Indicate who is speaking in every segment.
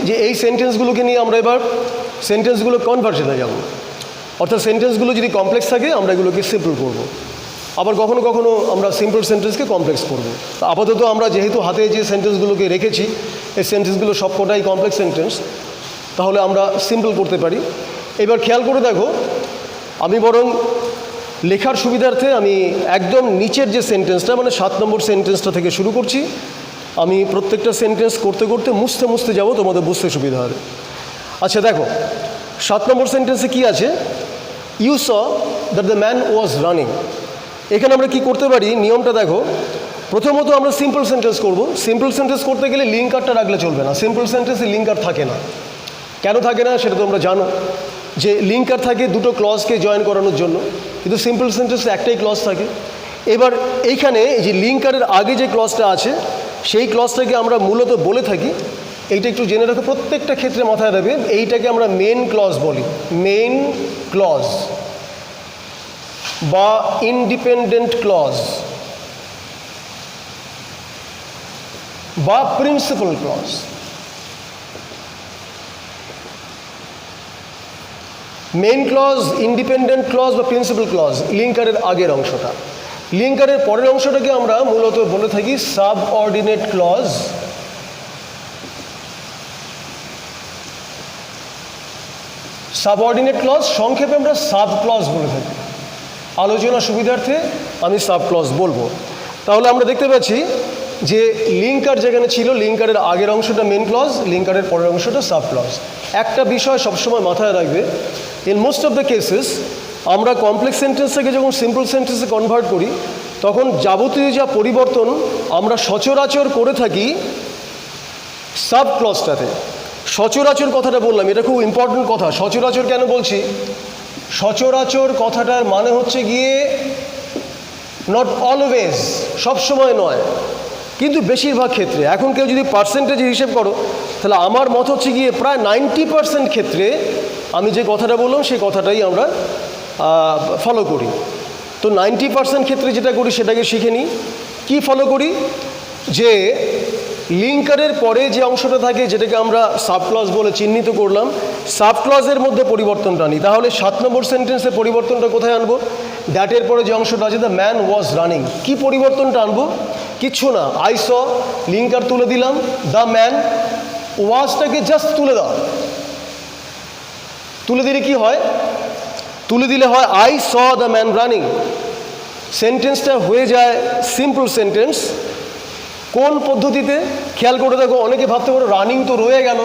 Speaker 1: যে এই সেন্টেন্সগুলোকে নিয়ে আমরা এবার সেন্টেন্সগুলো কনভার্সনে যাব, অর্থাৎ সেন্টেন্সগুলো যদি কমপ্লেক্স থাকে আমরা এগুলোকে সিম্পল করব, আবার কখনো কখনো আমরা সিম্পল সেন্টেন্সকে কমপ্লেক্স করব। আপাতত আমরা যেহেতু হাতে যে সেন্টেন্সগুলোকে রেখেছি এই সেন্টেন্সগুলো সবকটাই কমপ্লেক্স সেন্টেন্স, তাহলে আমরা সিম্পল করতে পারি। এবার খেয়াল করে দেখো, আমি বরং লেখার সুবিধার্থে আমি একদম নিচের যে সেন্টেন্সটা মানে 7 নম্বর সেন্টেন্সটা থেকে শুরু করছি। আমি প্রত্যেকটা সেন্টেন্স করতে করতে মুছতে মুছতে যাব, তোমাদের বুঝতে সুবিধা হবে। আচ্ছা দেখো, 7 নম্বর সেন্টেন্সে কি আছে? You saw that the man was running. এখানে আমরা কি করতে পারি, নিয়মটা দেখো। প্রথমত আমরা সিম্পল সেন্টেন্স করব। সিম্পল সেন্টেন্স করতে গেলে লিঙ্কারটা রাখলে চলবে না। সিম্পল সেন্টেন্সে লিঙ্কার থাকে না। কেন থাকে না সেটা তোমরা জানো, যে লিঙ্কার থাকে দুটো ক্লজকে জয়েন করানোর জন্য, কিন্তু সিম্পল সেন্টেন্সে একটাই ক্লজ থাকে। এবার এইখানে যে লিঙ্কারের আগে যে ক্লজটা আছে সেই ক্লজটাকে আমরা মূলত বলে থাকি, এইটা একটু জেনে রাখো, প্রত্যেকটা ক্ষেত্রে মাথায় রাখবে, এইটাকে আমরা মেন ক্লজ বলি। মেন ক্লজ বা ইন্ডিপেন্ডেন্ট ক্লজ বা principal clause. Main clause, independent clause বা প্রিন্সিপাল ক্লজ লিঙ্কারের আগের অংশটা। লিঙ্কারের পরের অংশটাকে আমরা মূলত বলে থাকি সাবঅর্ডিনেট ক্লজ সাবঅর্ডিনেট ক্লজ, সংক্ষেপে আমরা সাব ক্লজ বলে থাকি। আলোচনা সুবিধার্থে আমি সাব ক্লজ বলবো। তাহলে আমরা দেখতে পাচ্ছি যে লিঙ্কার যেখানে ছিল, লিঙ্কারের আগের অংশটা মেন ক্লজ, লিঙ্কারের পরের অংশটা সাব ক্লজ। একটা বিষয় সবসময় মাথায় রাখবে, in most of the cases আমরা কমপ্লেক্স সেন্টেন্স থেকে যখন সিম্পল সেন্টেন্সে কনভার্ট করি তখন যাবতীয় যা পরিবর্তন আমরা সচরাচর করে থাকি সাব ক্লজটাতে। সচরাচর কথাটা বললাম, এটা খুব ইম্পর্টেন্ট কথা। সচরাচর কেন বলছি? সচরাচর কথাটার মানে হচ্ছে গিয়ে নট অলওয়েজ, সবসময় নয়, কিন্তু বেশিরভাগ ক্ষেত্রে। এখন কেউ যদি পার্সেন্টেজ হিসেব করো তাহলে আমার মত হচ্ছে গিয়ে প্রায় 90% ক্ষেত্রে আমি যে কথাটা বললাম সেই কথাটাই আমরা ফলো করি। তো 90% ক্ষেত্রে যেটা করি সেটাকে শিখে নিই। কী ফলো করি? যে লিঙ্কারের পরে যে অংশটা থাকে যেটাকে আমরা সাবক্লজ বলে চিহ্নিত করলাম, সাবক্লজের মধ্যে পরিবর্তনটা আনি। তাহলে 7 নম্বর সেন্টেন্সে পরিবর্তনটা কোথায় আনবো? দ্যাটের পরে যে অংশটা আছে দ্য ম্যান ওয়াজ রানিং, কি পরিবর্তনটা আনবো? কিচ্ছু না, আই স, লিঙ্কার তুলে দিলাম, দ্য ম্যান, ওয়াজটাকে জাস্ট তুলে দাও। তুলে দিলে কি হয়? তুলে দিলে হয় I saw the man running. সেন্টেন্সটা হয়ে যায় সিম্পল সেন্টেন্স। কোন পদ্ধতিতে? খেয়াল করে দেখো, অনেকে ভাবতে পারো রানিং তো রয়ে গেল,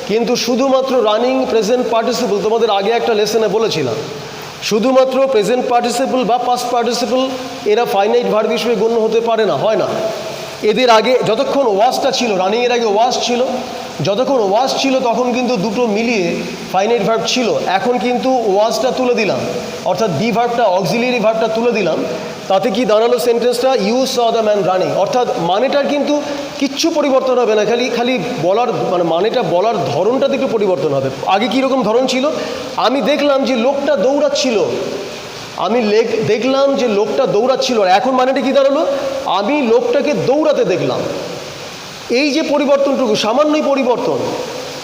Speaker 1: কিন্তু শুধুমাত্র রানিং প্রেজেন্ট পার্টিসিপল, তোমাদের আগে একটা লেসনে বলেছিলাম, শুধুমাত্র প্রেজেন্ট পার্টিসিপল বা পাস্ট পার্টিসিপল এরা ফাইনাইট ভার্ব হিসেবে গণ্য হতে পারে না, হয় না। এদের আগে যতক্ষণ ওয়াজটা ছিল, রানিংয়ের আগে ওয়াজ ছিল, যতক্ষণ ওয়াজ ছিল তখন কিন্তু দুটো মিলিয়ে ফাইনাইট ভার্ব ছিল। এখন কিন্তু ওয়াজটা তুলে দিলাম, অর্থাৎ বি ভার্বটা, অক্সিলিয়ারি ভার্বটা তুলে দিলাম। তাতে কি দাঁড়ালো সেন্টেন্সটা? You saw the man running. অর্থাৎ মানেটার কিন্তু কিচ্ছু পরিবর্তন হবে না, খালি বলার মানেটা বলার ধরনটাতে একটু পরিবর্তন হবে। আগে কীরকম ধরন ছিল? আমি দেখলাম যে লোকটা দৌড়াচ্ছিল, আমি দেখলাম যে লোকটা দৌড়াচ্ছিল, আর এখন মানেটা কি দাঁড়ালো? আমি লোকটাকে দৌড়াতে দেখলাম। এই যে পরিবর্তনটুকু, সামান্যই পরিবর্তন,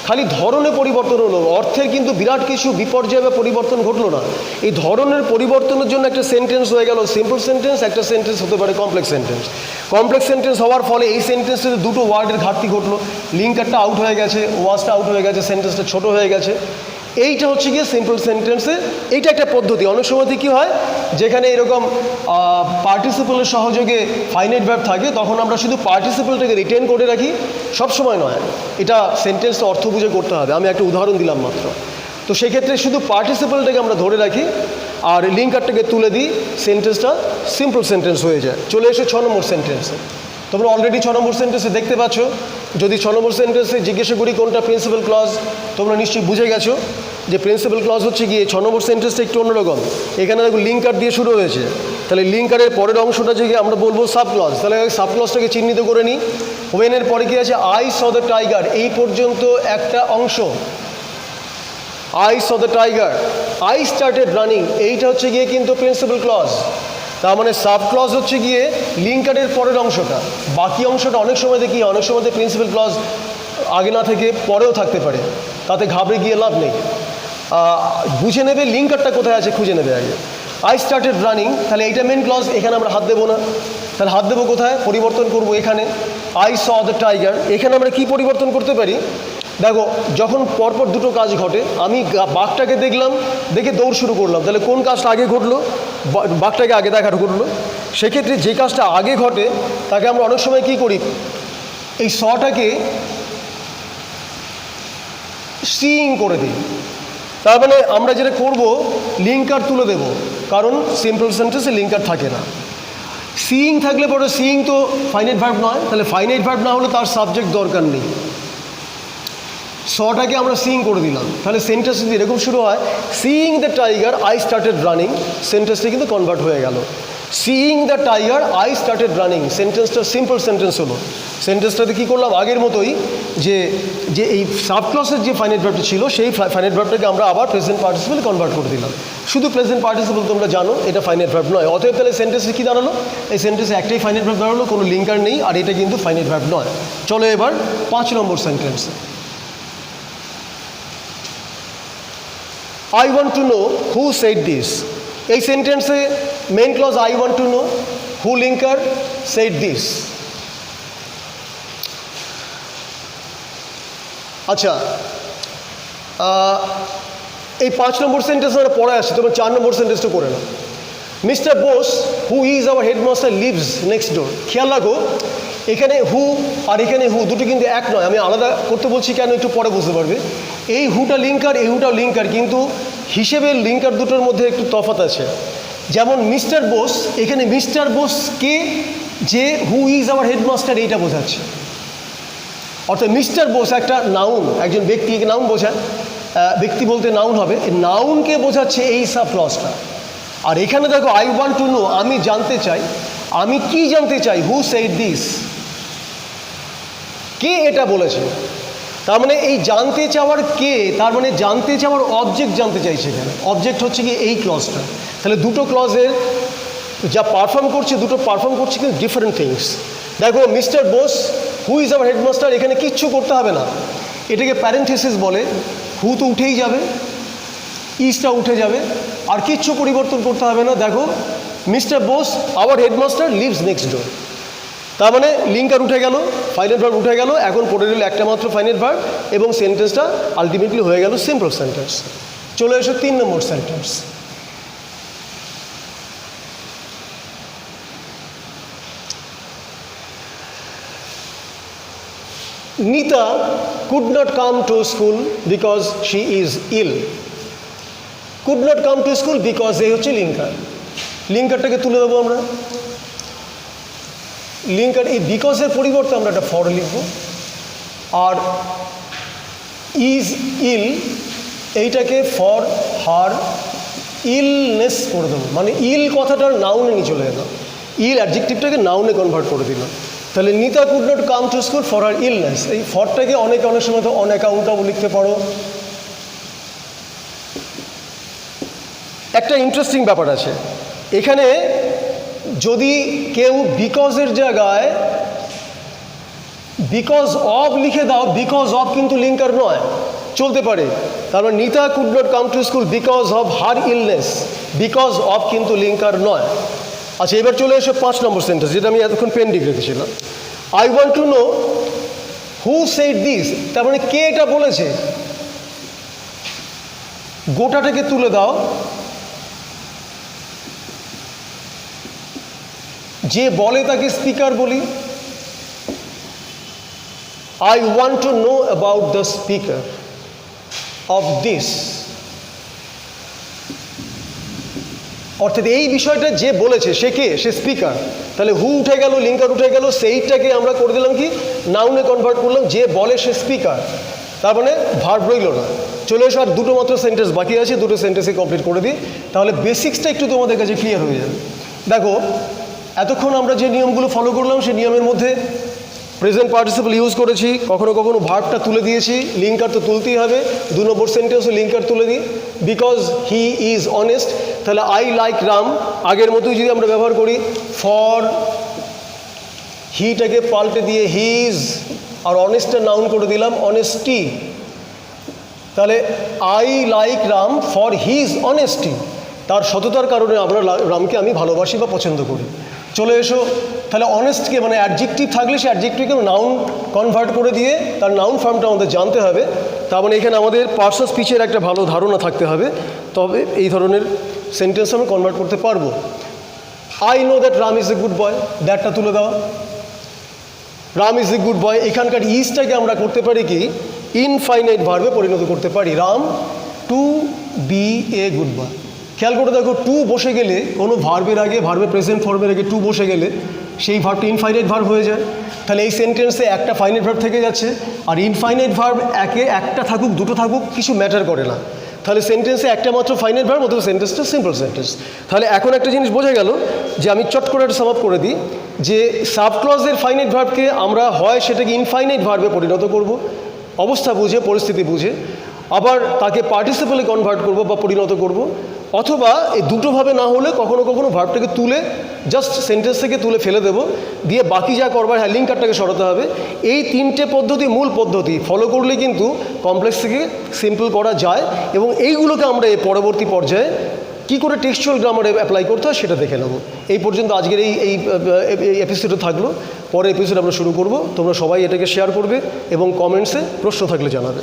Speaker 1: খালি ধরনে পরিবর্তন হলো, অর্থের কিন্তু বিরাট কিছু বিপর্যয় বা পরিবর্তন ঘটলো না। এই ধরনের পরিবর্তনের জন্য একটা সেন্টেন্স হয়ে গেল সিম্পল সেন্টেন্স, একটা সেন্টেন্স হতে পারে কমপ্লেক্স সেন্টেন্স। কমপ্লেক্স সেন্টেন্স হওয়ার ফলে এই সেন্টেন্সটাতে দুটো ওয়ার্ডের ঘাটতি ঘটলো, লিঙ্কারটা আউট হয়ে গেছে, ওয়াজটা আউট হয়ে গেছে, সেন্টেন্সটা ছোট হয়ে গেছে। এইটা হচ্ছে গিয়ে সিম্পল সেন্টেন্সে এইটা একটা পদ্ধতি। অনেক সময় কী হয়, যেখানে এরকম পার্টিসিপলের সহযোগে ফাইনাইট ভার্ব থাকে তখন আমরা শুধু পার্টিসিপলটাকে রিটেন করে রাখি, সব সময় নয়, এটা সেন্টেন্সটা অর্থ বুঝে করতে হবে। আমি একটা উদাহরণ দিলাম মাত্র। তো সেক্ষেত্রে শুধু পার্টিসিপলটাকে আমরা ধরে রাখি আর লিঙ্কারটাকে তুলে দিই, সেন্টেন্সটা সিম্পল সেন্টেন্স হয়ে যায়। চলে এসে 6 নম্বর সেন্টেন্সে। তোমরা অলরেডি 6 নম্বর সেন্টেন্সে দেখতে পাচ্ছ। যদি 6 নম্বর সেন্টেন্সে জিজ্ঞাসা করি কোনটা প্রিন্সিপাল ক্লজ, তোমরা নিশ্চয়ই বুঝে গেছো যে প্রিন্সিপাল ক্লজ হচ্ছে গিয়ে 6 নম্বর সেন্টেন্সটা একটু অন্যরকম। এখানে দেখো লিঙ্কার দিয়ে শুরু হয়েছে, তাহলে লিঙ্কারের পরের অংশটা যে আমরা বলবো সাব ক্লজ, তাহলে সাব ক্লজটাকে চিহ্নিত করে নিই। ওয়েনের পরে কি আছে? আই স দ্য টাইগার, এই পর্যন্ত একটা অংশ, I saw the tiger, I started running, এইটা হচ্ছে গিয়ে কিন্তু প্রিন্সিপাল ক্লজ। তার মানে সাব ক্লজ হচ্ছে গিয়ে লিঙ্কারের পরের অংশটা, বাকি অংশটা অনেক সময় দেখি, অনেক সময় প্রিন্সিপাল ক্লজ আগে না থেকে পরেও থাকতে পারে, তাতে ঘাবড়ে গিয়ে লাভ নেই। বুঝে নেবে লিঙ্কারটা কোথায় আছে, খুঁজে নেবে আগে। আই স্টার্টেড রানিং, তাহলে এইটা মেন ক্লজ, এখানে আমরা হাত দেবো না। তাহলে হাত দেবো কোথায়, পরিবর্তন করব এখানে। আই স দ্য টাইগার, এখানে আমরা কি পরিবর্তন করতে পারি, দেখো যখন পরপর দুটো কাজ ঘটে, আমি বাঘটাকে দেখলাম, দেখে দৌড় শুরু করলাম, তাহলে কোন কাজটা আগে ঘটলো, বাঘটাকে আগে দেখা ঘটলো। সেক্ষেত্রে যে কাজটা আগে ঘটে তাকে আমরা অনেক সময় কি করি, এই সটাকে সিইং করে দিই। তার মানে আমরা যেটা করব, লিঙ্কার তুলে দেব, কারণ সিম্পল সেন্টেন্সে লিঙ্কার থাকে না। সিইং থাকলে পরে, সিইং তো ফাইনাইট ভার্ব নয়, তাহলে ফাইনাইট ভার্ব না হলে তার সাবজেক্ট দরকার নেই। সটাকে আমরা সিইং করে দিলাম, তাহলে সেন্টেন্স যদি এরকম শুরু হয়, seeing the tiger I started running, সেন্টেন্সটা কিন্তু কনভার্ট হয়ে গেল। Seeing the tiger I started running, সেন্টেন্সটা সিম্পল সেন্টেন্স হলো। সেন্টেন্সটাতে কী করলাম, আগের মতোই যে যে এই সাবক্লসের যে ফাইনাইট ভার্বটা ছিল, সেই ফাইনাইট ভার্বটাকে আমরা আবার প্রেজেন্ট পার্টিসিপলে কনভার্ট করে দিলাম। শুধু প্রেজেন্ট পার্টিসিপল তোমরা জানো, এটা ফাইনাইট ভার্ব নয়। অতএব তাহলে সেন্টেন্সে কী দাঁড়ালো, এই সেন্টেন্সে একটাই ফাইনাইট ভার্ব দাঁড়ালো, কোনো লিঙ্কার নেই, আর এটা কিন্তু ফাইনাইট ভার্ব নয়। চলো এবার 5 নম্বর সেন্টেন্সে। I want to know who said this. এই সেন্টেন্সে main clause I want to know, who linker, said this। আচ্ছা, এই 5 নম্বর সেন্টেন্স আমরা পড়ে আসছি, তোমার 4 নম্বর সেন্টেন্সটা করে নাও। Mister Bose who is our headmaster lives next door. খেয়াল রাখো, এখানে হু আর এখানে হু দুটো কিন্তু এক নয়, আমি আলাদা করতে বলছি কেন, একটু পরে বুঝতে পারবে। এই হুটা লিঙ্কার, এই হুটাও লিঙ্কার, কিন্তু হিসেবে লিঙ্কার দুটোর মধ্যে একটু তফাৎ আছে। যেমন মিস্টার বোস, এখানে মিস্টার বোস কে, যে হু ইজ আওয়ার হেডমাস্টার এইটা বোঝাচ্ছে। অর্থাৎ মিস্টার বোস একটা নাউন, একজন ব্যক্তিকে নাউন বোঝায়, ব্যক্তি বলতে নাউন হবে, নাউনকে বোঝাচ্ছে এই সাব ক্লজটা। আর এখানে দেখো আই ওয়ান্ট টু নো, আমি জানতে চাই, আমি কি জানতে চাই, হু সেড দিস, কে এটা বলেছে। তার মানে এই জানতে চাওয়ার কে, তার মানে জানতে চাওয়ার অবজেক্ট জানতে চাইছে। এখানে অবজেক্ট হচ্ছে কি এই ক্লজটা। তাহলে দুটো ক্লজের যা পারফর্ম করছে, দুটো পারফর্ম করছে কিন্তু ডিফারেন্ট থিংস। দেখো mister Bose who is our headmaster, এখানে কিচ্ছু করতে হবে না, এটাকে প্যারেন্থেসিস বলে। হু তো উঠেই যাবে, ইজটা উঠে যাবে, আর কিচ্ছু পরিবর্তন করতে হবে না। দেখো mister Bose our headmaster lives next door, তার মানে লিঙ্কার উঠে গেল, ফাইনাইট ভার্ব উঠে গেল, এখন পড়ে রইল একটা মাত্র ফাইনাইট ভার্ব, এবং সেন্টেন্সটা আলটিমেটলি হয়ে গেল সিম্পল সেন্টেন্স। চলে এসো 3 নম্বর sentence. Nita could not come to school because she is ill. Could not come to school because এই হচ্ছে লিঙ্কার। লিঙ্কারটাকে তুলে দেবো আমরা। লিঙ্কার এই বিকজের পরিবর্তে আমরা একটা ফর লিখব, আর ইজ ইল এইটাকে ফর হার ইলনেস করে দেবো, মানে ইল কথাটার নাউনে নিয়ে চলে গেল, ইল অ্যাডজেক্টিভটাকে নাউনে কনভার্ট করে দিল। তাহলে Nita could not come to school for her illness, এই ফরটাকে অনেক সময় তো অনঅ্যাকাউন্টেবল লিখতে পারো। একটা ইন্টারেস্টিং ব্যাপার আছে এখানে, যদি কেউ বিকজের জায়গায় বিকজ অফ লিখে দাও, বিকজ অফ কিন্তু লিঙ্কার নয়, চলতে পারে। তারপর Nita could not come to school because of her illness, because of কিন্তু লিঙ্কার নয়। আচ্ছা, এবার চলে এসে 5 নম্বর সেন্টেন্স, যেটা আমি এতক্ষণ পেন্ডিং রেখেছিলাম। I want to know who said this, তার মানে কে এটা বলেছে। গোটাটাকে তুলে দাও, যে বলে তাকে স্পিকার বলি। I want to know about the speaker of this, অর্থাৎ এই বিষয়টা যে বলেছে সে কে, সে স্পিকার। তাহলে হু উঠে গেল, লিঙ্কার উঠে গেল, সেইটাকে আমরা করে দিলাম কি নাউনে কনভার্ট করলাম, যে বলে সে স্পিকার, তার মানে ভার্ব রইল না। চলে এসো, আর দুটো মাত্র সেন্টেন্স বাকি আছে, দুটো সেন্টেন্সে কমপ্লিট করে দিই, তাহলে বেসিক্সটা একটু তোমাদের কাছে ক্লিয়ার হয়ে যাবে। দেখো এতক্ষণ আমরা যে নিয়মগুলো ফলো করলাম, সেই নিয়মের মধ্যে প্রেজেন্ট পার্টিসিপল ইউজ করেছি, কখনো কখনো ভার্বটা তুলে দিয়েছি, লিঙ্কার তো তুলতেই হবে। 2 নম্বর সেন্টেন্সও লিঙ্কার তুলে দিই, বিকজ হি ইজ অনেস্ট, তাহলে আই লাইক রাম আগের মতোই যদি আমরা ব্যবহার করি, ফর হিটাকে পাল্টে দিয়ে হিজ, আর অনেস্টের নাউন করে দিলাম অনেস্টি। তাহলে I like Ram for his honesty, তার সততার কারণে আমরা রামকে আমি ভালোবাসি বা পছন্দ করি। চলে এসো, তাহলে অনেস্টকে মানে অ্যাডজেক্টিভ থাকলে সে অ্যাডজেক্টিভকে নাউন কনভার্ট করে দিয়ে তার নাউন ফর্মটা আমাদের জানতে হবে। তার মানে এখানে আমাদের পার্টস অফ স্পিচের একটা ভালো ধারণা থাকতে হবে, তবে এই ধরনের সেন্টেন্স আমরা কনভার্ট করতে পারবো। I know that Ram is a good boy, দ্যাটটা তুলে দেওয়া। Ram is a good boy, এখানকার ইজটাকে আমরা করতে পারি কি ইনফাইনাইট ভার্বে পরিণত করতে পারি, Ram to be a good boy. খেয়াল করে দেখো, টু বসে গেলে কোনো ভার্বের আগে, ভার্বের প্রেজেন্ট ফর্মের আগে টু বসে গেলে সেই ভার্বটা ইনফাইনাইট ভার্ব হয়ে যায়। তাহলে এই সেন্টেন্সে একটা ফাইনাইট ভার্ব থেকে যাচ্ছে, আর ইনফাইনাইট ভার্ব একটা থাকুক দুটো থাকুক কিছু ম্যাটার করে না। তাহলে সেন্টেন্সে একটা মাত্র ফাইনাইট ভার্ব, অথবা সেন্টেন্সটা সিম্পল সেন্টেন্স। তাহলে এখন একটা জিনিস বোঝা গেল যে আমি চট করে একটা সাম আপ করে দিই যে সাবক্লজের ফাইনাইট ভার্বকে আমরা হয় সেটাকে ইনফাইনাইট ভার্বে পরিণত করব অবস্থা বুঝে, পরিস্থিতি বুঝে, আবার তাকে পার্টিসিপেলে কনভার্ট করব বা পরিণত করব, অথবা এই দুটোভাবে না হলে কখনো কখনো ভার্বটাকে তুলে জাস্ট সেন্টেন্স থেকে তুলে ফেলে দেবো, দিয়ে বাকি যা করবার হ্যাঁ লিঙ্কারটাকে সরাতে হবে। এই তিনটে পদ্ধতি মূল পদ্ধতি ফলো করলে কিন্তু কমপ্লেক্স থেকে সিম্পল করা যায়, এবং এইগুলোকে আমরা এই পরবর্তী পর্যায়ে কী করে টেক্সচুয়াল গ্রামারে অ্যাপ্লাই করতে হয় সেটা দেখে নেব। এই পর্যন্ত আজকের এই এপিসোডে থাকলো, পরের এপিসোড আমরা শুরু করব। তোমরা সবাই এটাকে শেয়ার করবে এবং কমেন্টসে প্রশ্ন থাকলে জানাবে।